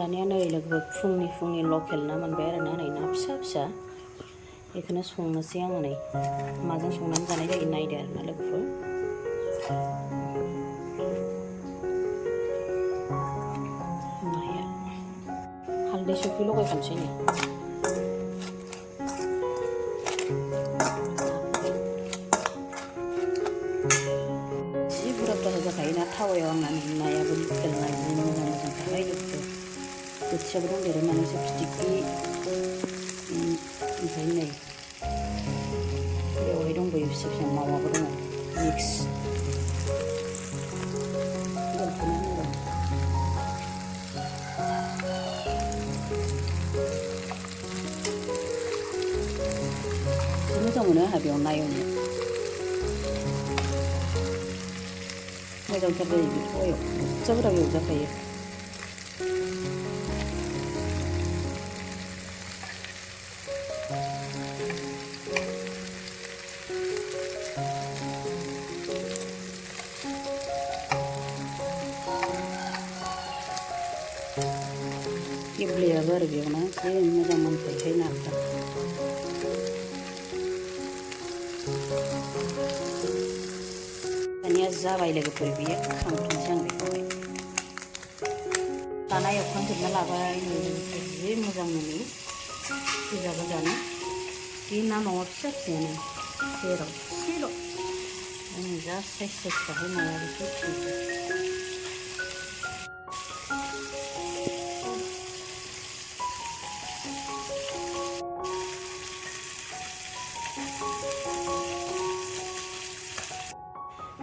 दानिया नै लोगोफोर फुंनि लकेल ना मोनबाय आरोना नै ना फिसा फिसा बेखौनो संनोसै आङो नै माजों संनानै जानाय जायो नायदो आरोना लोगोफोर नाया हालदै संख्रि लगायखानोसै नै जि बुरजा बुरजा जाखायोना थावायाव आंना नायाबो लकेल ना बिदिनो मोजां थाखायो लोगोफोर बोथियाबो दंदेरो माने एसे फिथिख्रि ओमफ्राय नै बेवहाय दंबोयो फिसा फिसा मावाबो दङ मिक्स मोजां मोनो आंहा बेयाव ना एवनो मोजांथार जायो बे थावायाव बुरजा बुरजा एवजाखायो गेब्लेयाबो आरो बेयावनो जि मोजां मोनखायोहाय नाफ्रा दानिया जाबाय लोगोफोर बियो खांथनोसै आं बेखौहाय दाना एवखांजोबना लाबाय जि मोजां मोनो गोजा गोजानो बे ना मावा फिसा फिसायानो जेराव एसेल' जा साइज साइजखाहाय नाया बेखौ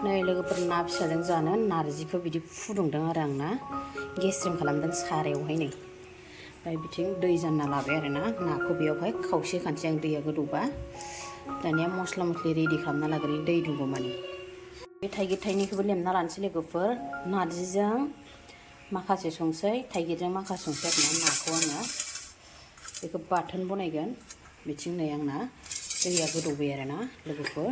नै लोगोफोर ना फिसाजों जानो नारजिखौ बिदि फुदुंदों आरो आं ना गेस्रेम खालामदों सारायावहाय नै ओमफ्राय बिथिं दै जानना लाबाय आरो ना नाखौ बेयावहाय खावसे खानसै आं दैया गोदौबा दानिया मस्ला मस्लि रेडि खालामना लाग्रोयो दै दुंगौमानि बे थाइगिर थाइनैखौबो लेमना लानोसै लोगोफोर नारजिजों माखासे संसै थाइगिरजों माखासे संसै आरोना नाखौ आङो बेखौ बाथोन बनायगोन बिथिं नै आंना दैया गोदौबाय आरो ना लोगोफोर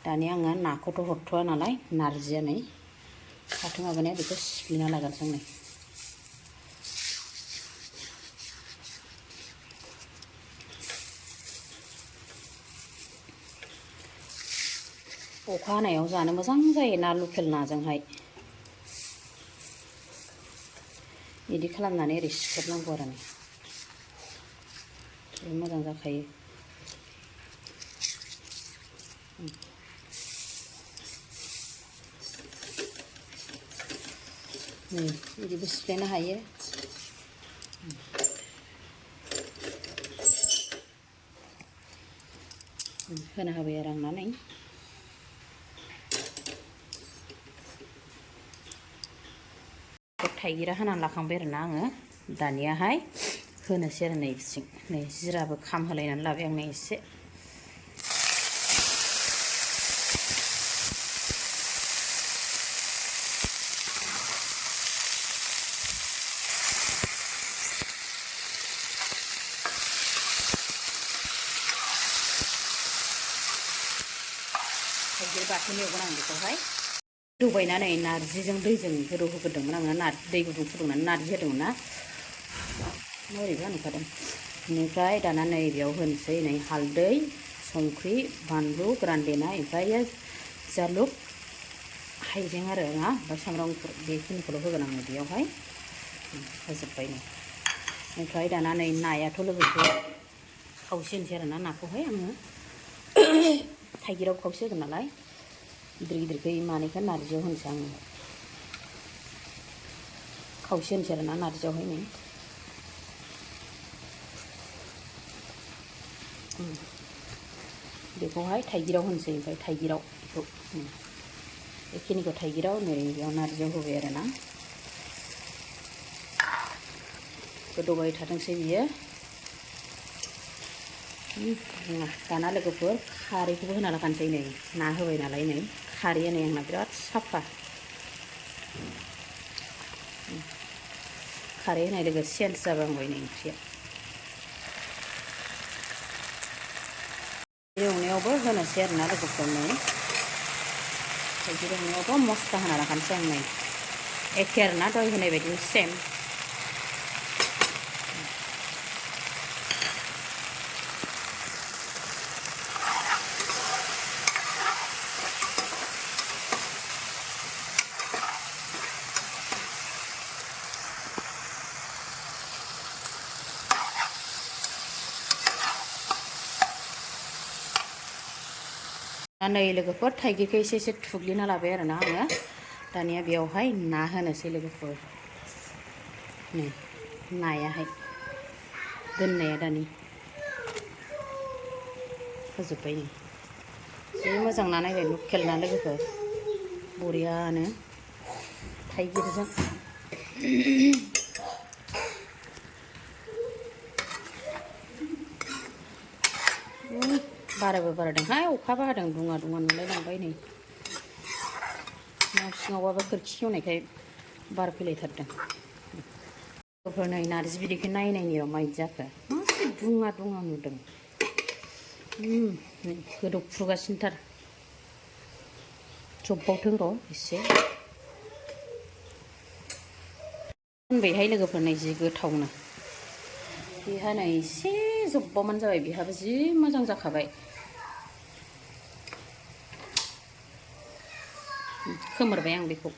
दानिया आङो नाखौथ' हरथ'वा नालाय नारजिया नै फाथो माबानाया बेखौ सिफ्लेना लागोनसै आं नै अखा हानायाव जानो मोजां जायो ना लकेल नाजोंहाय बिदि खालामनानै ओरै सिख्रेबनांगौ आरो नै मोजां जाखायो नै बिदिबो सिफ्लेनो हायो होना होबाय आरो आंना नै थाइगिरा होनानै लाखांबाय आरोना आङो दानियाहाय होनोसै आरो नै बिथिं नै जिराबो खामहोलायनानै लाबाय आं नै एसे थाइगिर बाथोन एवगोन आं बेखौहाय गोदौबायना नै नारजिजों दैजों गोदौ होग्रोदोंमोन आङो दै गुदुं फुदुंनानै नारजि होदोंमोन ना ओरैबो नुखादों बेनिफ्राय दाना नै बेयाव होनोसै नै हालदै संख्रि बानलु गोरान देनाय ओमफ्राय जालुक हाइजें आरो ना ओमफ्राय सामब्राम गुफुर बेखिनिखौल' होगोन आङो बेयावहाय होजोब्बाय नै ओमफ्राय दाना नै नायाथ' लोगोसे खावसे होनोसै आरो ना नाखौहाय आङो थाइगिराव खावसे होगोन नालाय गिदिर गिदिरखौ मानैखौ नारजियाव होनोसै आङो खावसे होनोसै आरो ना नारजियावहाय नै बेखौहाय थाइगिराव होनोसै ओमफ्राय थाइगिराव बेखौ बेखिनिखौ थाइगिराव नै बेयाव नारजियाव होबाय आरो ना गोदौबाय थाथोंसै बियो दाना लोगोफोर खारैखौबो होना लाखानोसै नै ना होबाय नालाय नै खारैया नै आंना बिराद साफा खारै होनाय लोगो सेन्स जाबांबाय नै ओंख्रिया एवनायावबो होनोसै आरोना लोगोफोर नै थाइगिर एवनायावबो मस्ला होना लाखानोसै आं नै एखे आरोना दहाय होनाय बायदिनो सेम नै लोगोफोर थाइगिरखौ एसे एसे थुग्लिना लाबाय आरोना आङो दानिया बेयावहाय ना होनोसै लोगोफोर नै नायाहाय दोननाया दानि होजोब्बाय नै जि मोजां ना नायबाय लकेल ना लोगोफोर बरियानो थाइगिरजों बाराबो बारदोंहाय अखाबो हादों दुङा दुङा नुलायलांबाय नै न' सिङावबाबो खोरखि खेवनायखाय बार फैलायथारदों लोगोफोर नै नारजि बिदैखौ नायनायनि र' मायदि जाखो मासे दुङा दुङा नुदों गोदौफुगासिनोथार जब्बावथों र' एसे होनबायहाय लोगोफोर नै जि गोथावनो बेहा नै एसे जब्बावमान जाबाय बेहाबो जि मोजां जाखाबाय खोमोरबाय आं बेखौ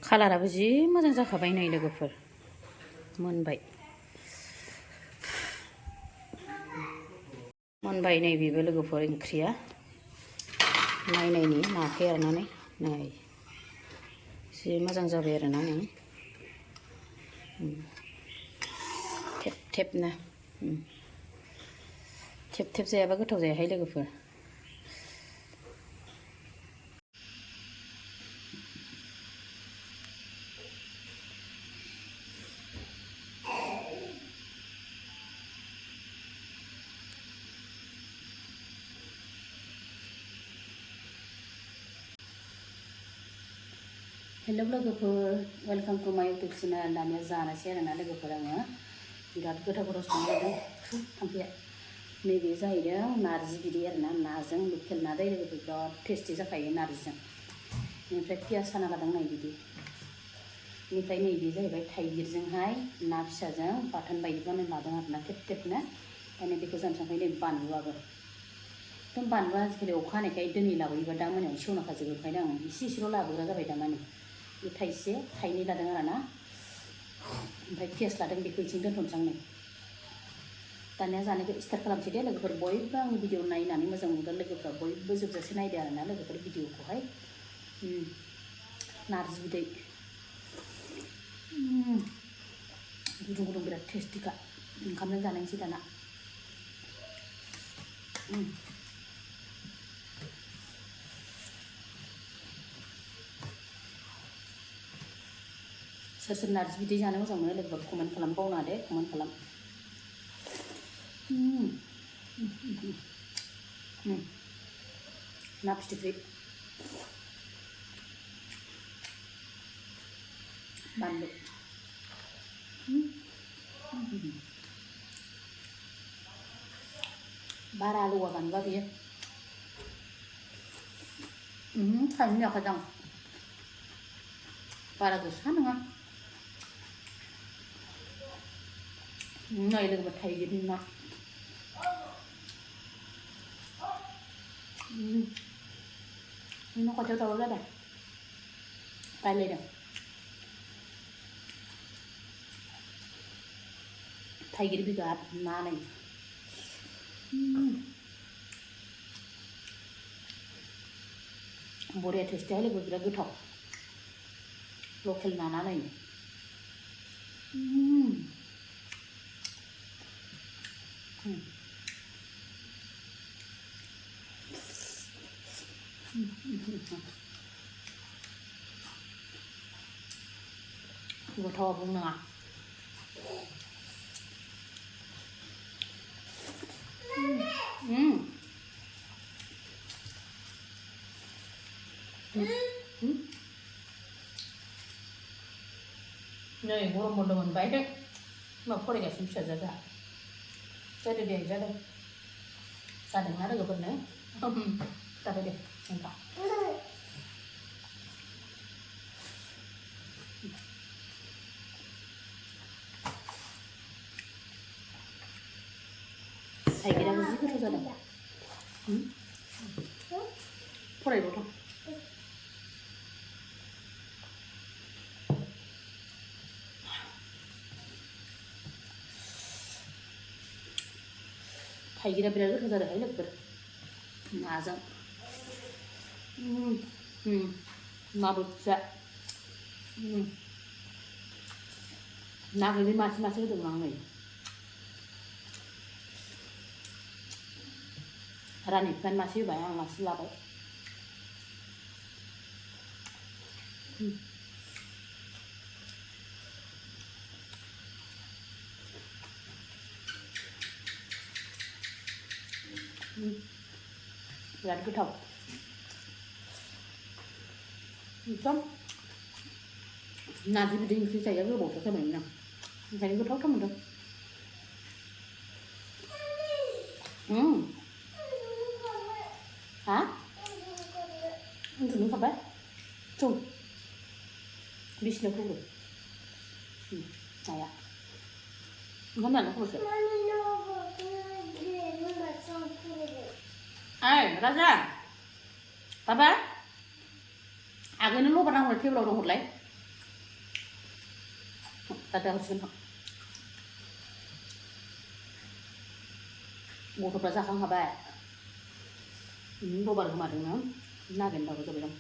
कालाराबो जि मोजां जाखाबाय नै लोगोफोर मोनबाय मोनबाय नै बेबो लोगोफोर ओंख्रिया नायनायनि नाखौ एरनानै नै जि मोजां जाबाय आरोना नै थेब थेबनो थेब थेब जायाबा गोथाव जायाहाय लोगोफोर हेल' लोगोफोर वेलकाम टू माय इउटुब चेनेल दानिया जानोसै आरोना लोगोफोर आङो बिराद गोथाव गोथाव संनो लादों थांफैया नैबे जाहैदों नारजि बिदै आरोना नाजों लकेल ना दै लोगोफोर बिराद टेस्टि जाखायो नारजिजों बेनिफ्राय पियास हाना लादों नै बिदि बेनिफ्राय नैबे जाहैबाय थाइगिरजोंहाय ना फिसाजों बाथोन बायदि बानायना लादों आरोना थेब थेबनो दानिया बेखौ जानोसै ओमफ्राय नै बानलुआबो एकदम बानलुआ आजिखालि अखा हानायखाय दिनै लाबोयोबा दा मोनायाव सेवना खाजोबोखायनो आं एसे एसेल' लाबोग्रा जाबाय दामानि बे थाइसे थाइनै लादों आरोना ओमफ्राय पियास लादों बेखौ इथिं दोनथ'नोसै आं नै दानिया जानायखौ स्टार्ट खालामसै दे लोगोफोर बयबो आंनि भिडिअ नायनानै मोजां मोनगोन लोगोफ्रा बयबो जोबजासे नायदो आरोना लोगोफोर भिडिअखौहाय नारजि बिदै गुदुं गुदुं बिराद टेस्टिखा ओंखामजों जानायसै दाना सोर सोर नारजि बिदै जानो मोजां मोनो लोगोफोर कमेन्ट खालाम बावना दे कमेन्ट खालाम ना फिथिख्रि बानलु बारा ल'आ बानलुआ बेयो थाइनै जाखादों बारा गोसा नङा नै लोगोफोर थाइगिरनि ना न' खाथियाव दावराव जादों रायलायदों थाइगिर बिगाब ना नै बरिया टेस्टिहाय लोगो बिराद गोथाव लकेल ना नै गोथावा बुंनाङा नै गरम बन्द मोनबाय मा फरायगासिनो फिसाजोआ जादों दे जादोंना लोगोफोरनो जाबाय दे नोंथां थाइगिराबो जि गोथाव जादों फरायबावथों थाइगिरा बिराद गोथाव जादोंहाय लोगोफोर 나죠. 나부자. 나 그리 맛이 해도 망해. 라니 pen 맛이 봐야 맛이 나고. Gắn cái thọc chấm Narji Jwng chia sẻ với bột cho mình nè, thấy cái thóc trong mình đâu. Hả? Anh thử nước đấy. Chung đi xin được không được. Này ạ. Nó là nó không được. Ai, Raja. Papa. Aku ini lu pernah ngeliat dia belum ngeliat lagi. Tadi harus senang. Bodo rasa kang apa? Ini baru kemarin kan, nagen baru tu bilang.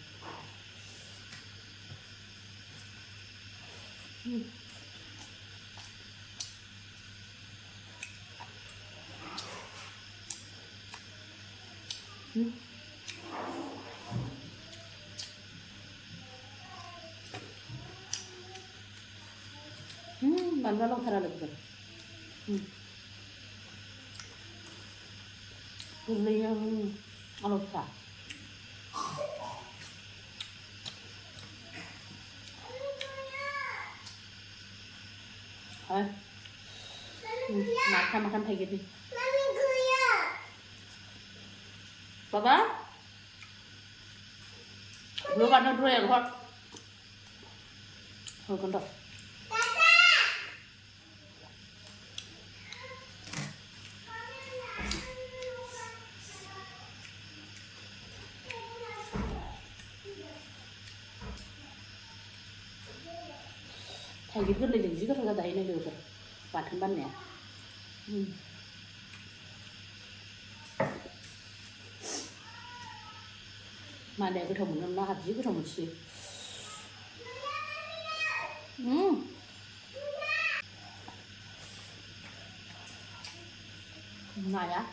Bangga lo thara lagi tu. Gulai yang alo sa. Hai. Makan Thaigir ni. Papa? Belum ada dua ya, Lord. Oh, kontak. Thaigir kan leleng juga kalau dah ini dulu, padan ban ya. Mà để cái thùng nó hạt dưới cái thùng một xíu. Ngon á.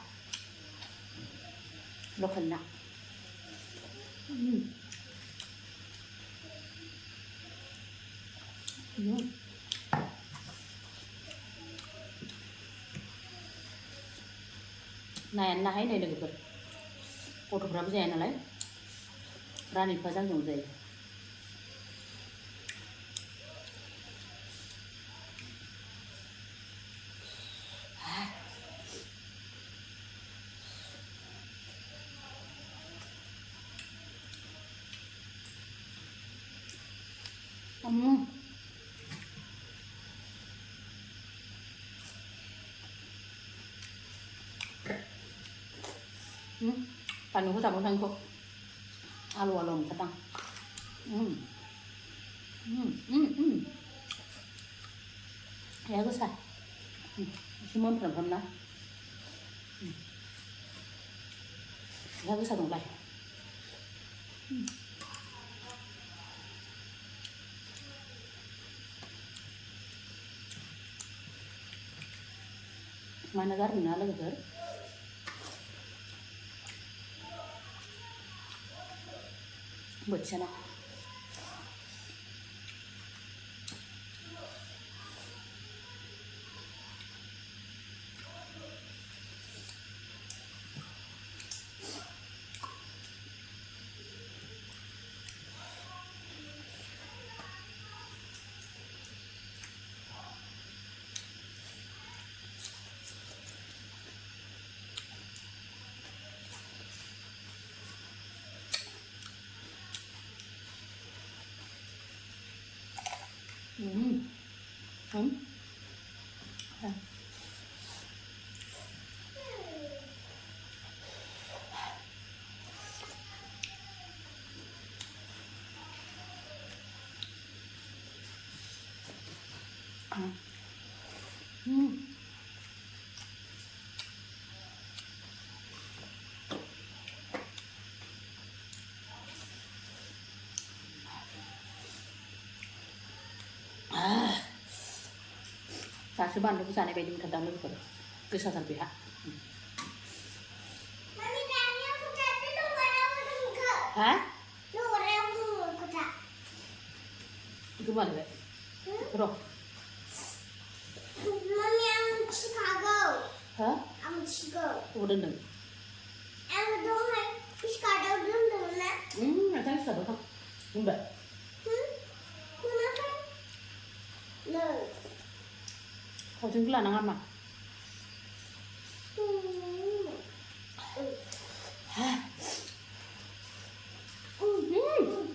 Lộc hình nặng. Này nãy này được rồi. Cô thuộc rắm rè nó lấy. Ra đi phải răng dùng gì. Paano ko tapunan ko? Alo-alo ka tang. Kaya ko sa. Simon pram na. Kaya ko sa tong lai. Mana gar na lagi gar. Bớt xem nào. दासो बानलुखौ जानाय बायदि मोनथारदां लोगोफोर गोसाथार बेहा हा गोमालायबाय र' ha? Ang chico. Ủa đừng đừng. Em đâu hay piscada đừng đừng nè. Anh thấy sợ không? Không vậy. Không phải. Lời. Không chứng là năng ăn mà.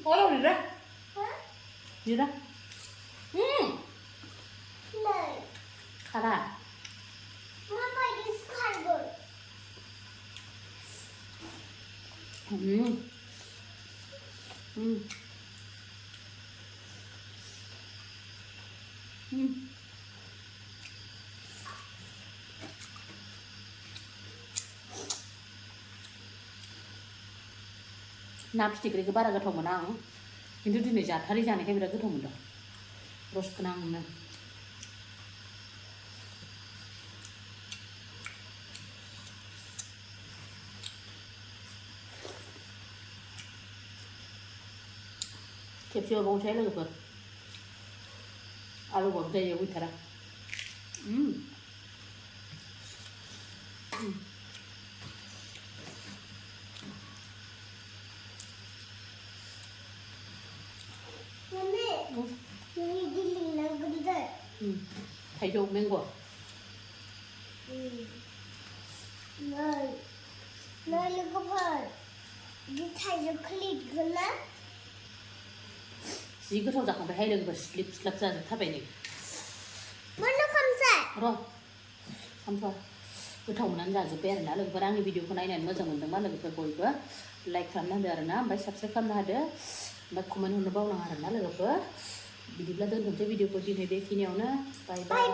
Ôi đâu đi ra? Đi ra. Lời. Khá Mama is cargo. ना फिथिख्रिखौ बारा गोथाव मोना आं खिन्थु दिनै जाथारै जानायखाय बिराद गोथाव मोनदों रस गोनांनो खेबसेयाव बावनोसै लोगोफोर आलुबाबो जायो गैथारा थाइजौ मैंग' नै लोगोफोर बे थाइजौ खोलिगोन ना जि गोथाव जाखांबायहाय लोगोफोर सिख्लिब सिख्लाब जाजोबथारबाय नै मोननो खामसा र' खामसा गोथाव मोननानै जाजोब्बाय आरोना लोगोफोर आंनि भिडिअखौ नायनानै मोजां मोनदोंबा लोगोफोर बयबो लाइक खालामना होदो आरोना ओमफ्राय साबस्क्राइब खालामना होदो ओमफ्राय कमेन्ट हरनो बावनाङा आरोना लोगोफोर बिदिब्ला दोनथ'नोसै भिडिअखौ दिनै बेखिनियावनो बाय बाय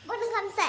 मोननो खामसा